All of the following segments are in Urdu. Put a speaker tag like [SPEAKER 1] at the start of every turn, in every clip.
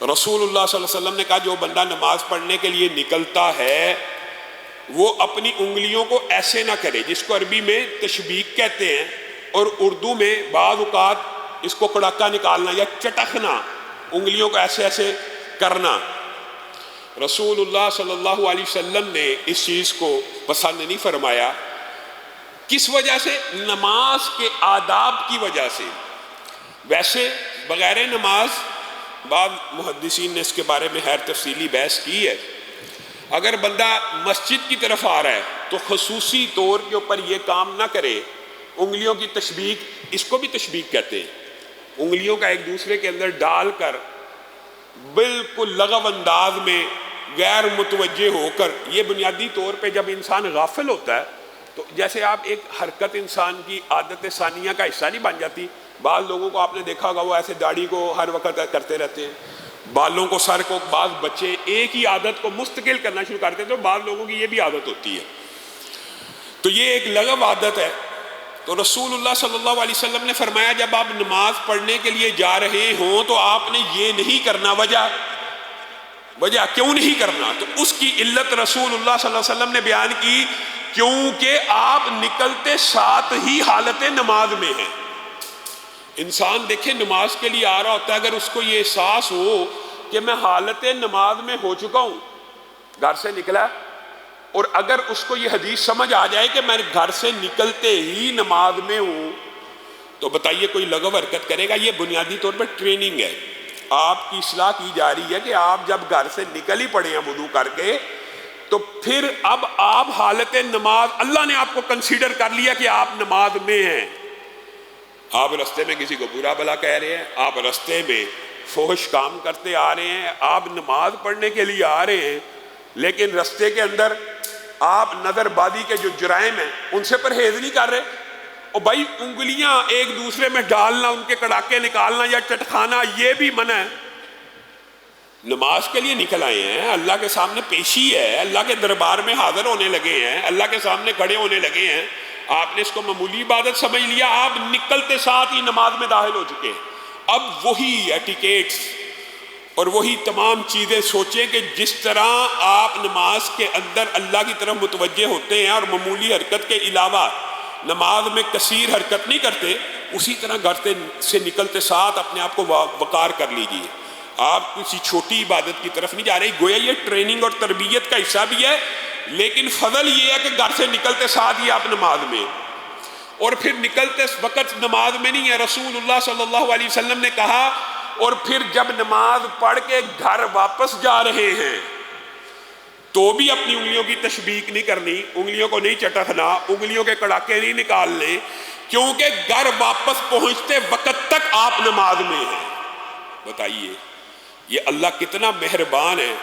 [SPEAKER 1] رسول اللہ صلی اللہ علیہ وسلم نے کہا جو بندہ نماز پڑھنے کے لیے نکلتا ہے وہ اپنی انگلیوں کو ایسے نہ کرے، جس کو عربی میں تشبیک کہتے ہیں، اور اردو میں بعض اوقات اس کو کڑاکا نکالنا یا چٹکنا، انگلیوں کو ایسے ایسے کرنا۔ رسول اللہ صلی اللہ علیہ وسلم نے اس چیز کو پسند نہیں فرمایا۔ کس وجہ سے؟ نماز کے آداب کی وجہ سے۔ ویسے بغیر نماز، بعض محدثین نے اس کے بارے میں خیر تفصیلی بحث کی ہے، اگر بندہ مسجد کی طرف آ رہا ہے تو خصوصی طور کے اوپر یہ کام نہ کرے۔ انگلیوں کی تشبیک، اس کو بھی تشبیک کہتے ہیں، انگلیوں کا ایک دوسرے کے اندر ڈال کر بالکل لغو انداز میں غیر متوجہ ہو کر، یہ بنیادی طور پہ جب انسان غافل ہوتا ہے تو جیسے آپ ایک حرکت انسان کی عادت ثانیہ کا حصہ نہیں بن جاتی۔ بعض لوگوں کو آپ نے دیکھا ہوگا وہ ایسے داڑھی کو ہر وقت کرتے رہتے ہیں، بالوں کو، سر کو، بعض بچے ایک ہی عادت کو مستقل کرنا شروع کرتے ہیں، تو بعض لوگوں کی یہ بھی عادت ہوتی ہے، تو یہ ایک لغو عادت ہے۔ تو رسول اللہ صلی اللہ علیہ وسلم نے فرمایا جب آپ نماز پڑھنے کے لیے جا رہے ہوں تو آپ نے یہ نہیں کرنا۔ وجہ کیوں نہیں کرنا؟ تو اس کی علت رسول اللہ صلی اللہ علیہ وسلم نے بیان کی، کیونکہ آپ نکلتے ساتھ ہی حالت نماز میں ہیں۔ انسان دیکھیں نماز کے لیے آ رہا ہوتا ہے، اگر اس کو یہ احساس ہو کہ میں حالت نماز میں ہو چکا ہوں، گھر سے نکلا، اور اگر اس کو یہ حدیث سمجھ آ جائے کہ میں گھر سے نکلتے ہی نماز میں ہوں، تو بتائیے کوئی لغو حرکت کرے گا؟ یہ بنیادی طور پر ٹریننگ ہے، آپ کی اصلاح کی جا رہی ہے کہ آپ جب گھر سے نکل ہی پڑے ہیں وضو کر کے، تو پھر اب آپ حالت نماز، اللہ نے آپ کو کنسیڈر کر لیا کہ آپ نماز میں ہیں۔ آپ رستے میں کسی کو برا بھلا کہہ رہے ہیں، آپ رستے میں فحش کام کرتے آ رہے ہیں، آپ نماز پڑھنے کے لیے آ رہے ہیں، لیکن رستے کے اندر آپ نظر بازی کے جو جرائم ہیں ان سے پرہیز نہیں کر رہے۔ اور بھائی انگلیاں ایک دوسرے میں ڈالنا، ان کے کڑاکے نکالنا یا چٹکانا، یہ بھی منع ہے۔ نماز کے لیے نکل آئے ہیں، اللہ کے سامنے پیشی ہے، اللہ کے دربار میں حاضر ہونے لگے ہیں، اللہ کے سامنے کھڑے ہونے لگے ہیں، آپ نے اس کو معمولی عبادت سمجھ لیا، آپ نکلتے ساتھ ہی نماز میں داخل ہو چکے ہیں۔ اب وہی ایٹیکیٹس اور وہی تمام چیزیں سوچیں کہ جس طرح آپ نماز کے اندر اللہ کی طرف متوجہ ہوتے ہیں اور معمولی حرکت کے علاوہ نماز میں کثیر حرکت نہیں کرتے، اسی طرح گھر سے نکلتے ساتھ اپنے آپ کو وقار کر لیجیے۔ آپ کسی چھوٹی عبادت کی طرف نہیں جا رہے، گویا یہ ٹریننگ اور تربیت کا حصہ بھی ہے، لیکن فضل یہ ہے کہ گھر سے نکلتے ساتھ ہی آپ نماز میں، اور پھر نکلتے وقت نماز میں نہیں ہے۔ رسول اللہ صلی اللہ علیہ وسلم نے کہا، اور پھر جب نماز پڑھ کے گھر واپس جا رہے ہیں تو بھی اپنی انگلیوں کی تشبیک نہیں کرنی، انگلیوں کو نہیں چٹکنا، انگلیوں کے کڑاکے نہیں نکالنے، کیونکہ گھر واپس پہنچتے وقت تک آپ نماز میں ہیں۔ بتائیے یہ اللہ کتنا مہربان ہے۔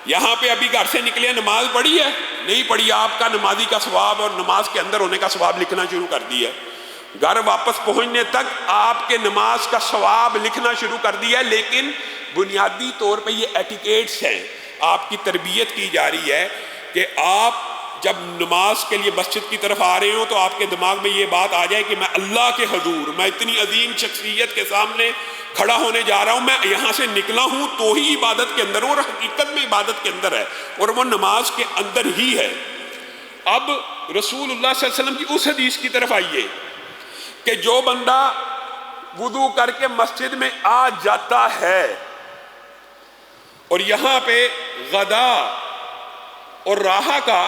[SPEAKER 1] یہاں پہ ابھی گھر سے نکلے، نماز پڑھی ہے؟ نہیں پڑھی، آپ کا نمازی کا ثواب اور نماز کے اندر ہونے کا ثواب لکھنا شروع کر دیا۔ گھر واپس پہنچنے تک آپ کے نماز کا ثواب لکھنا شروع کر دیا، لیکن بنیادی طور پہ یہ ایٹیکیٹس ہیں، آپ کی تربیت کی جا رہی ہے کہ آپ جب نماز کے لیے مسجد کی طرف آ رہے ہو تو آپ کے دماغ میں یہ بات آ جائے کہ میں اللہ کے حضور، میں اتنی عظیم شخصیت کے سامنے کھڑا ہونے جا رہا ہوں، میں یہاں سے نکلا ہوں تو ہی عبادت کے اندر ہوں، اور حقیقت میں عبادت کے اندر ہے، اور وہ نماز کے اندر ہی ہے۔ اب رسول اللہ صلی اللہ علیہ وسلم کی اس حدیث کی طرف آئیے کہ جو بندہ وضو کر کے مسجد میں آ جاتا ہے، اور یہاں پہ غدا اور راحہ کا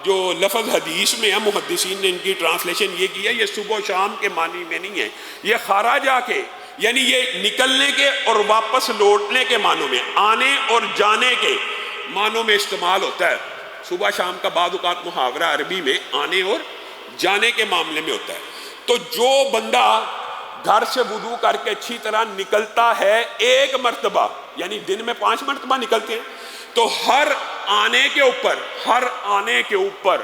[SPEAKER 1] جو لفظ حدیث میں ہے، محدثین نے ان کی ٹرانسلیشن یہ کی ہے، یہ صبح و شام کے معنی میں نہیں ہے، یہ خارج کے، یعنی یہ نکلنے کے اور واپس لوٹنے کے معنوں میں، آنے اور جانے کے معنوں میں استعمال ہوتا ہے۔ صبح شام کا بعض اوقات محاورہ عربی میں آنے اور جانے کے معاملے میں ہوتا ہے۔ تو جو بندہ گھر سے وضو کر کے اچھی طرح نکلتا ہے ایک مرتبہ، یعنی دن میں 5 مرتبہ نکلتے ہیں، تو ہر آنے کے اوپر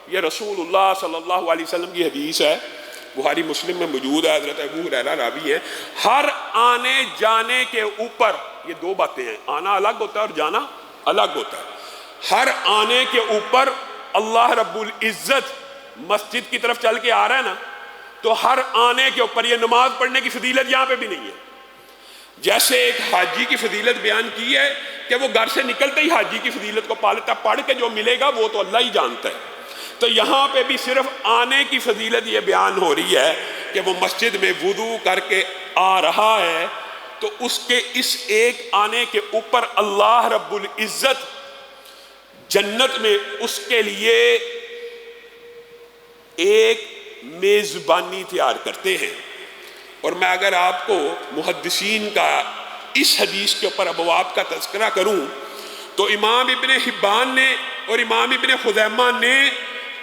[SPEAKER 1] یہ رسول اللہ صلی اللہ علیہ وسلم کی حدیث ہے، بخاری مسلم میں موجود ہے، حضرت ابو ہریرہ راوی ہے، ہر آنے جانے کے اوپر، یہ 2 باتیں ہیں، آنا الگ ہوتا ہے اور جانا الگ ہوتا ہے، ہر آنے کے اوپر اللہ رب العزت مسجد کی طرف چل کے آ رہا ہے نا، تو ہر آنے کے اوپر، یہ نماز پڑھنے کی فضیلت یہاں پہ بھی نہیں ہے، جیسے ایک حاجی کی فضیلت بیان کی ہے کہ وہ گھر سے نکلتے ہی حاجی کی فضیلت کو پا لیتا، پڑھ کے جو ملے گا وہ تو اللہ ہی جانتا ہے، تو یہاں پہ بھی صرف آنے کی فضیلت یہ بیان ہو رہی ہے کہ وہ مسجد میں وضو کر کے آ رہا ہے، تو اس کے اس ایک آنے کے اوپر اللہ رب العزت جنت میں اس کے لیے ایک میزبانی تیار کرتے ہیں۔ اور میں اگر آپ کو محدثین کا اس حدیث کے اوپر ابواب کا تذکرہ کروں تو امام ابن حبان نے اور امام ابن خزیمہ نے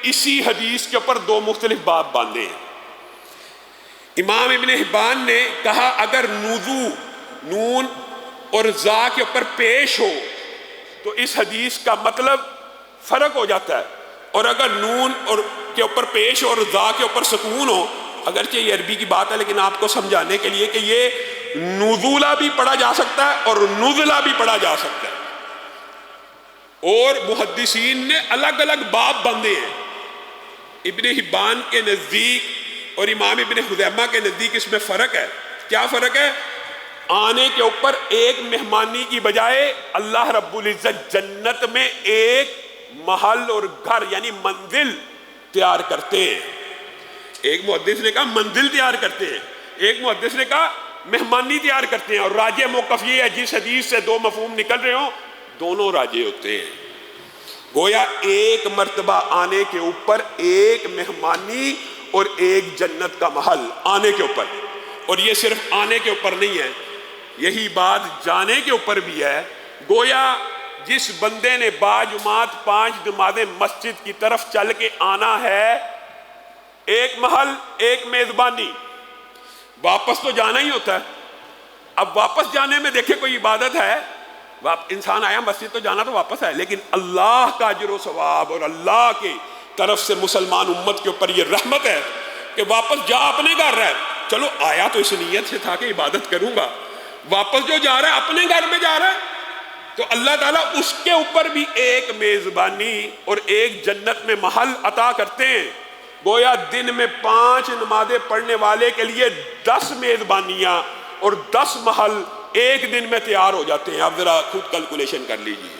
[SPEAKER 1] اسی حدیث کے اوپر دو مختلف باب باندھے ہیں۔ امام ابن حبان نے کہا اگر نوذو نون اور زا کے اوپر پیش ہو تو اس حدیث کا مطلب فرق ہو جاتا ہے، اور اگر نون اور کے اوپر پیش اور زا کے اوپر سکون ہو، اگرچہ یہ عربی کی بات ہے لیکن آپ کو سمجھانے کے لیے کہ یہ نزولہ بھی پڑھا جا سکتا ہے اور نزلہ بھی پڑھا جا سکتا ہے، اور محدثین نے الگ الگ باب بندے ہیں۔ ابن حبان کے نزدیک اور امام ابن خزیمہ کے نزدیک اس میں فرق ہے۔ کیا فرق ہے؟ آنے کے اوپر ایک مہمانی کی بجائے اللہ رب العزت جنت میں ایک محل اور گھر یعنی منزل تیار کرتے ہیں۔ ایک محدث نے کہا منزل تیار کرتے ہیں، ایک محدث نے کہا مہمانی تیار کرتے ہیں، اور راجح موقف یہ ہے جس حدیث سے دو مفہوم نکل رہے ہوں دونوں راجح ہوتے ہیں۔ گویا ایک مرتبہ آنے کے اوپر ایک مہمانی اور ایک جنت کا محل آنے کے اوپر، اور یہ صرف آنے کے اوپر نہیں ہے، یہی بات جانے کے اوپر بھی ہے۔ گویا جس بندے نے باجماعت 5 نمازیں مسجد کی طرف چل کے آنا ہے، ایک محل ایک میزبانی، واپس تو جانا ہی ہوتا ہے۔ اب واپس جانے میں دیکھیں کوئی عبادت ہے، انسان آیا مسجد تو جانا تو واپس ہے، لیکن اللہ کا اجر و ثواب اور اللہ کی طرف سے مسلمان امت کے اوپر یہ رحمت ہے کہ واپس جا اپنے گھر رہے، چلو آیا تو اس نیت سے تھا کہ عبادت کروں گا، واپس جو جا رہا ہے اپنے گھر میں جا رہا ہے، تو اللہ تعالیٰ اس کے اوپر بھی ایک میزبانی اور ایک جنت میں محل عطا کرتے ہیں۔ گویا دن میں 5 نمازیں پڑھنے والے کے لیے 10 میزبانیاں اور 10 محل ایک دن میں تیار ہو جاتے ہیں۔ آپ ذرا خود کیلکولیشن کر لیجئے۔